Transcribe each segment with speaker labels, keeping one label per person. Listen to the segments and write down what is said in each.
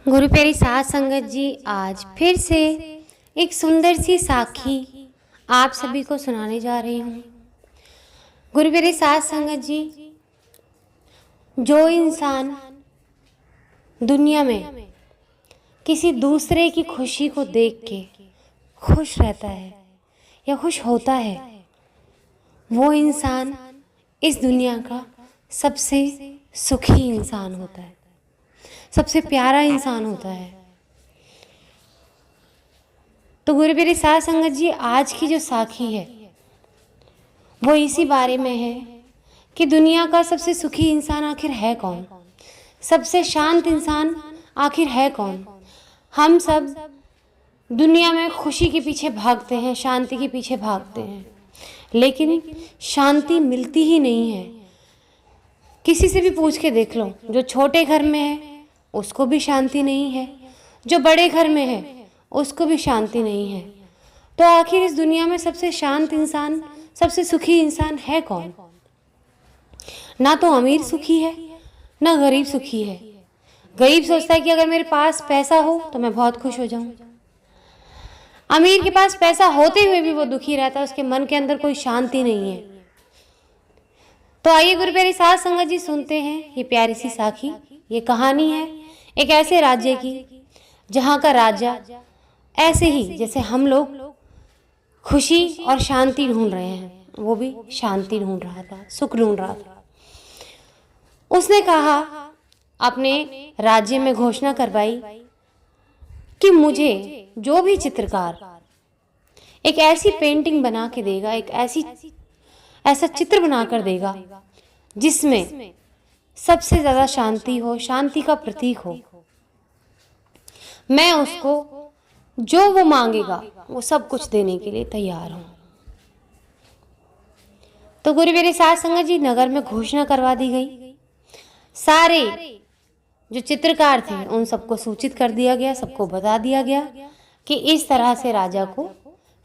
Speaker 1: गुरु प्यारी साध संगत जी, आज फिर से एक सुंदर सी साखी आप सभी को सुनाने जा रही हूँ। गुरु प्यारी साध संगत जी, जो इंसान दुनिया में किसी दूसरे की खुशी को देख के खुश रहता है या खुश होता है, वो इंसान इस दुनिया का सबसे सुखी इंसान होता है, सबसे प्यारा इंसान होता है। तो गुरु प्यारी साध संगत जी, आज की जो साखी है वो इसी बारे में है कि दुनिया का सबसे सुखी इंसान आखिर है कौन, सबसे शांत इंसान आखिर है कौन। हम सब दुनिया में खुशी के पीछे भागते हैं, शांति के पीछे भागते हैं, लेकिन शांति मिलती ही नहीं है। किसी से भी पूछ के देख लो, जो छोटे घर में है उसको भी शांति नहीं है, जो बड़े घर में है उसको भी शांति नहीं है। तो आखिर इस दुनिया में सबसे शांत इंसान, सबसे सुखी इंसान है कौन? ना तो अमीर सुखी है, ना गरीब सुखी है। गरीब सोचता है कि अगर मेरे पास पैसा हो तो मैं बहुत खुश हो जाऊं। अमीर के पास पैसा होते हुए भी वो दुखी रहता है, उसके मन के अंदर कोई शांति नहीं है। तो आइए गुरु प्यारी साध संगत जी, सुनते हैं ये प्यारी सी साखी। ये कहानी है एक ऐसे राज्य की जहाँ का राजा ऐसे ही जैसे हम लोग खुशी और शांति ढूंढ रहे हैं, वो भी शांति ढूंढ रहा था, सुख ढूंढ रहा था। उसने कहा, अपने राज्य में घोषणा करवाई कि मुझे जो भी चित्रकार एक ऐसी पेंटिंग बना के देगा, एक ऐसा चित्र बनाकर देगा जिसमें सबसे ज्यादा शांति हो, शांति का प्रतीक हो, मैं उसको जो वो मांगेगा वो सब कुछ देने के लिए तैयार हूं। तो गुरु प्यारी साध संगत जी, नगर में घोषणा करवा दी गई। सारे जो चित्रकार थे उन सबको सूचित कर दिया गया, सबको बता दिया गया कि इस तरह से राजा को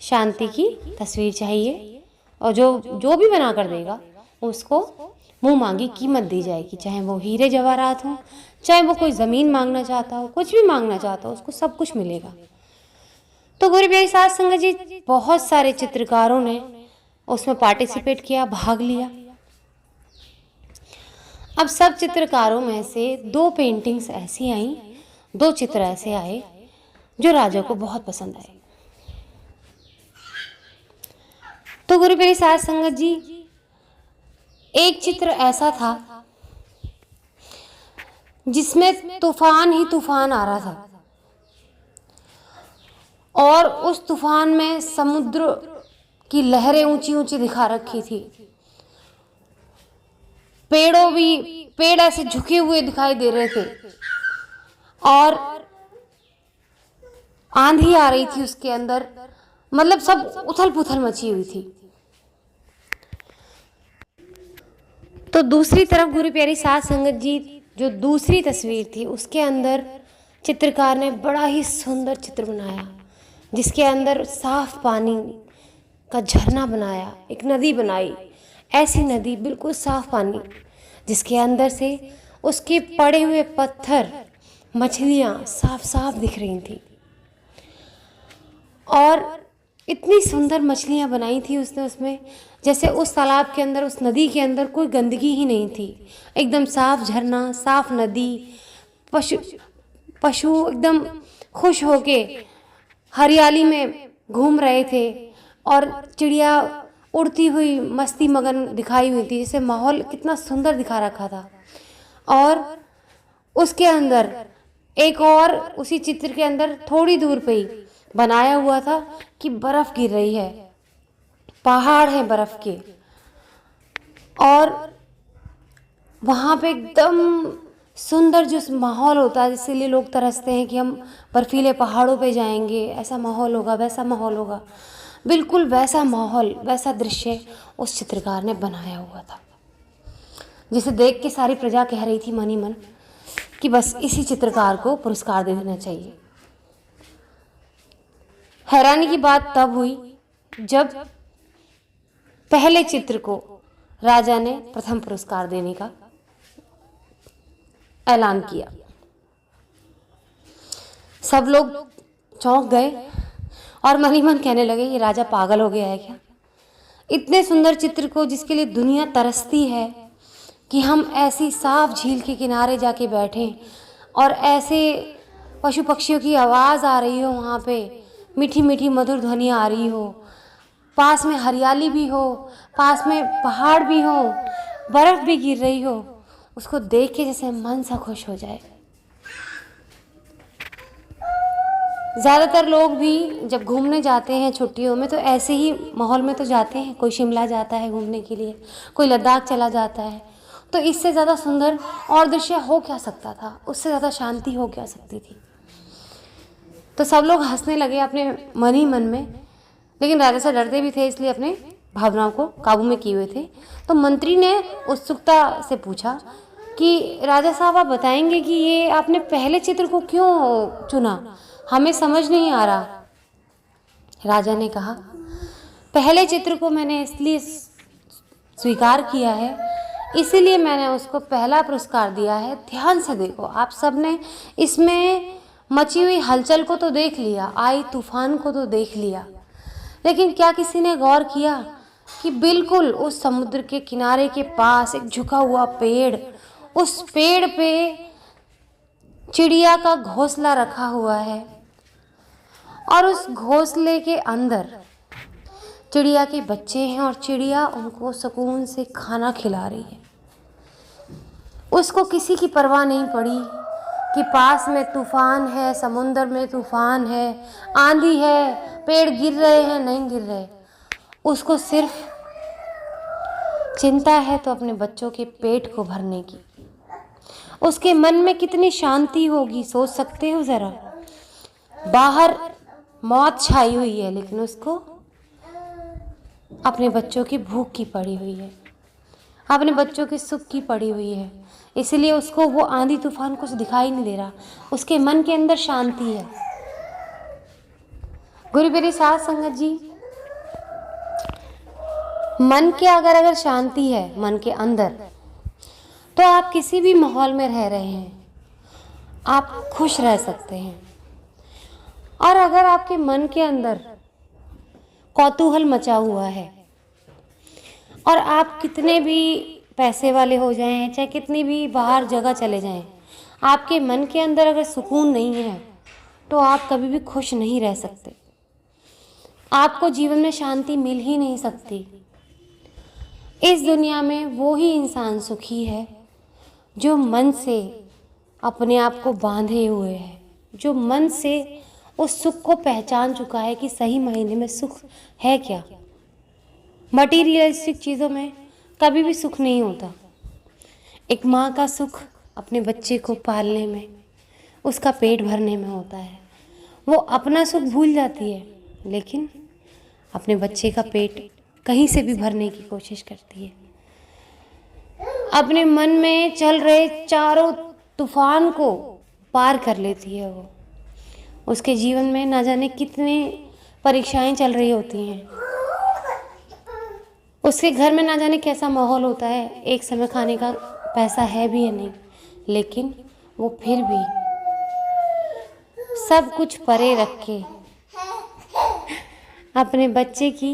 Speaker 1: शांति की तस्वीर चाहिए और जो भी बना कर देगा उसको मुंह मांगी कीमत दी जाएगी, चाहे वो हीरे जवाहरात हो, चाहे वो कोई जमीन मांगना चाहता हो, कुछ भी मांगना चाहता हो, उसको सब कुछ मिलेगा। तो गुरु प्यारी साध संगत जी, बहुत सारे चित्रकारों ने उसमें पार्टिसिपेट किया, भाग लिया। अब सब चित्रकारों में से दो पेंटिंग्स ऐसी आई, दो चित्र ऐसे आए जो राजा को बहुत पसंद आए। तो गुरु प्यारी साध संगत जी, एक चित्र ऐसा था जिसमें तूफान ही तूफान आ रहा था और उस तूफान में समुद्र की लहरें ऊंची ऊंची दिखा रखी थी। पेड़ ऐसे झुके हुए दिखाई दे रहे थे और आंधी आ रही थी उसके अंदर, मतलब सब उथल पुथल मची हुई थी। तो दूसरी तरफ गुरु प्यारी साध संगत जी, जो दूसरी तस्वीर थी उसके अंदर चित्रकार ने बड़ा ही सुंदर चित्र बनाया, जिसके अंदर साफ पानी का झरना बनाया, एक नदी बनाई, ऐसी नदी बिल्कुल साफ पानी जिसके अंदर से उसके पड़े हुए पत्थर, मछलियां साफ साफ दिख रही थी और इतनी सुंदर मछलियां बनाई थी उसने उसमें, जैसे उस तालाब के अंदर, उस नदी के अंदर कोई गंदगी ही नहीं थी। एकदम साफ झरना, साफ नदी, पशु एकदम खुश होके हरियाली में घूम रहे थे और चिड़िया उड़ती हुई मस्ती मगन दिखाई हुई थी, जैसे माहौल कितना सुंदर दिखा रखा था। और उसके अंदर एक और, उसी चित्र के अंदर थोड़ी दूर पे ही बनाया हुआ था कि बर्फ गिर रही है, पहाड़ है बर्फ के, और वहाँ पे एकदम सुंदर जो माहौल होता है, इसीलिए लोग तरसते हैं कि हम बर्फीले पहाड़ों पे जाएंगे, ऐसा माहौल होगा, वैसा माहौल होगा। बिल्कुल वैसा माहौल, वैसा दृश्य उस चित्रकार ने बनाया हुआ था, जिसे देख के सारी प्रजा कह रही थी मन ही मन कि बस इसी चित्रकार को पुरस्कार दे देना चाहिए। हैरानी की बात तब हुई जब पहले चित्र को राजा ने प्रथम पुरस्कार देने का ऐलान किया। सब लोग चौंक गए और मन ही मन कहने लगे ये राजा पागल हो गया है क्या। इतने सुंदर चित्र को जिसके लिए दुनिया तरसती है कि हम ऐसी साफ झील के किनारे जाके बैठें और ऐसे पशु पक्षियों की आवाज़ आ रही हो, वहाँ पे मीठी मीठी मधुर ध्वनियाँ आ रही हो, पास में हरियाली भी हो, पास में पहाड़ भी हो, बर्फ़ भी गिर रही हो, उसको देख के जैसे मन सा खुश हो जाए। ज़्यादातर लोग भी जब घूमने जाते हैं छुट्टियों में तो ऐसे ही माहौल में तो जाते हैं। कोई शिमला जाता है घूमने के लिए, कोई लद्दाख चला जाता है। तो इससे ज़्यादा सुंदर और दृश्य हो क्या सकता था, उससे ज़्यादा शांति हो क्या सकती थी। तो सब लोग हंसने लगे अपने मन ही मन में, लेकिन राजा से डरते भी थे, इसलिए अपने भावनाओं को काबू में किए हुए थे। तो मंत्री ने उत्सुकता से पूछा कि राजा साहब आप बताएंगे कि ये आपने पहले चित्र को क्यों चुना, हमें समझ नहीं आ रहा। राजा ने कहा पहले चित्र को मैंने इसलिए स्वीकार किया है, इसीलिए मैंने उसको पहला पुरस्कार दिया है। ध्यान से देखो, आप सब ने इसमें मची हुई हलचल को तो देख लिया, आई तूफान को तो देख लिया, लेकिन क्या किसी ने गौर किया कि बिल्कुल उस समुद्र के किनारे के पास एक झुका हुआ पेड़, उस पेड़ पे चिड़िया का घोंसला रखा हुआ है और उस घोंसले के अंदर चिड़िया के बच्चे हैं और चिड़िया उनको सुकून से खाना खिला रही है। उसको किसी की परवाह नहीं पड़ी कि पास में तूफान है, समुंदर में तूफान है, आंधी है, पेड़ गिर रहे हैं, नहीं गिर रहे। उसको सिर्फ चिंता है तो अपने बच्चों के पेट को भरने की। उसके मन में कितनी शांति होगी, सोच सकते हो ज़रा। बाहर मौत छाई हुई है, लेकिन उसको अपने बच्चों की भूख की पड़ी हुई है, अपने बच्चों के सुख की पड़ी हुई है। इसलिए उसको वो आंधी तूफान कुछ दिखाई नहीं दे रहा, उसके मन के अंदर शांति है। गुरु मेरी साथ संगत जी, मन के अगर शांति है मन के अंदर, तो आप किसी भी माहौल में रह रहे हैं, आप खुश रह सकते हैं। और अगर आपके मन के अंदर कौतूहल मचा हुआ है और आप कितने भी पैसे वाले हो जाएं, चाहे कितनी भी बाहर जगह चले जाएं, आपके मन के अंदर अगर सुकून नहीं है तो आप कभी भी खुश नहीं रह सकते। आपको जीवन में शांति मिल ही नहीं सकती। इस दुनिया में वो ही इंसान सुखी है जो मन से अपने आप को बांधे हुए है, जो मन से उस सुख को पहचान चुका है कि सही मायने में सुख है क्या। मटीरियलिस्टिक चीज़ों में कभी भी सुख नहीं होता। एक माँ का सुख अपने बच्चे को पालने में, उसका पेट भरने में होता है। वो अपना सुख भूल जाती है, लेकिन अपने बच्चे का पेट कहीं से भी भरने की कोशिश करती है। अपने मन में चल रहे चारों तूफान को पार कर लेती है वो। उसके जीवन में ना जाने कितनी परीक्षाएं चल रही होती हैं, उसके घर में ना जाने कैसा माहौल होता है, एक समय खाने का पैसा है भी या नहीं, लेकिन वो फिर भी सब कुछ परे रख के अपने बच्चे की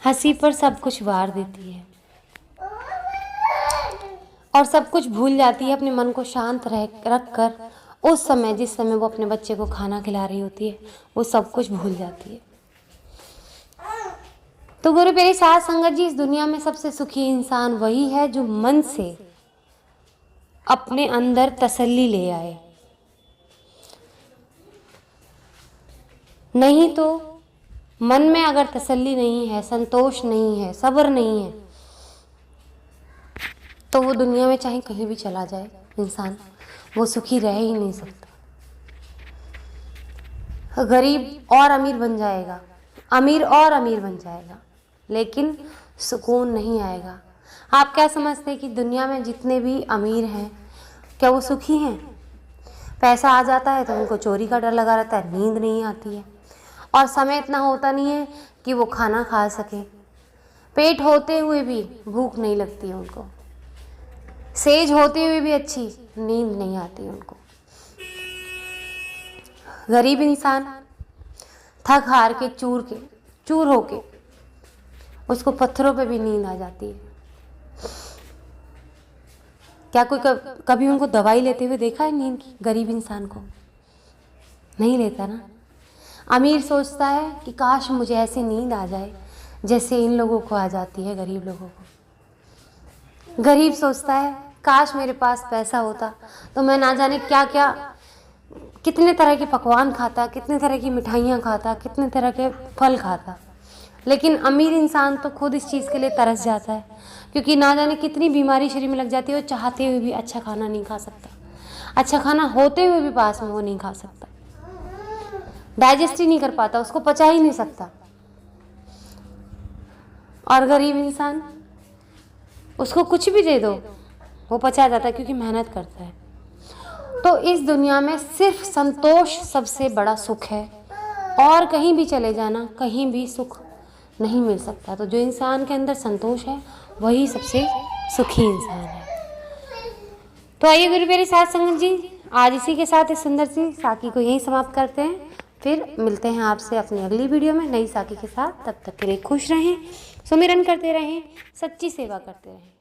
Speaker 1: हंसी पर सब कुछ वार देती है और सब कुछ भूल जाती है। अपने मन को शांत रख कर उस समय, जिस समय वो अपने बच्चे को खाना खिला रही होती है, वो सब कुछ भूल जाती है। तो गुरु मेरी साथ संगत जी, इस दुनिया में सबसे सुखी इंसान वही है जो मन से अपने अंदर तसल्ली ले आए। नहीं तो मन में अगर तसल्ली नहीं है, संतोष नहीं है, सब्र नहीं है, तो वो दुनिया में चाहे कहीं भी चला जाए इंसान, वो सुखी रह ही नहीं सकता। गरीब और अमीर बन जाएगा, अमीर और अमीर बन जाएगा, लेकिन सुकून नहीं आएगा। आप क्या समझते हैं कि दुनिया में जितने भी अमीर हैं, क्या वो सुखी हैं? पैसा आ जाता है तो उनको चोरी का डर लगा रहता है, नींद नहीं आती है, और समय इतना होता नहीं है कि वो खाना खा सके। पेट होते हुए भी भूख नहीं लगती है उनको, सेज होते हुए भी अच्छी नींद नहीं आती उनको। गरीब इंसान थक हार के चूर होके उसको पत्थरों पे भी नींद आ जाती है। क्या कोई कभी उनको दवाई लेते हुए देखा है नींद की? गरीब इंसान को नहीं लेता ना। अमीर सोचता है कि काश मुझे ऐसी नींद आ जाए जैसे इन लोगों को आ जाती है, गरीब लोगों को। गरीब सोचता है काश मेरे पास पैसा होता तो मैं ना जाने क्या क्या कितने तरह के पकवान खाता, कितने तरह की मिठाइयाँ खाता, कितने तरह के फल खाता। लेकिन अमीर इंसान तो खुद इस चीज़ के लिए तरस जाता है, क्योंकि ना जाने कितनी बीमारी शरीर में लग जाती है। वो चाहते हुए भी अच्छा खाना नहीं खा सकता, अच्छा खाना होते हुए भी पास में वो नहीं खा सकता, डाइजेस्ट ही नहीं कर पाता, उसको पचा ही नहीं सकता। और गरीब इंसान, उसको कुछ भी दे दो वो पचा जाता है, क्योंकि मेहनत करता है। तो इस दुनिया में सिर्फ संतोष सबसे बड़ा सुख है, और कहीं भी चले जाना कहीं भी सुख नहीं मिल सकता। तो जो इंसान के अंदर संतोष है वही सबसे सुखी इंसान है। तो आइए गुरु प्यारे साध संगत जी, आज इसी के साथ इस सुंदर सी साखी को यहीं समाप्त करते हैं। फिर मिलते हैं आपसे अपनी अगली वीडियो में नई साखी के साथ। तब तक के लिए खुश रहें, सुमिरन करते रहें, सच्ची सेवा करते रहें।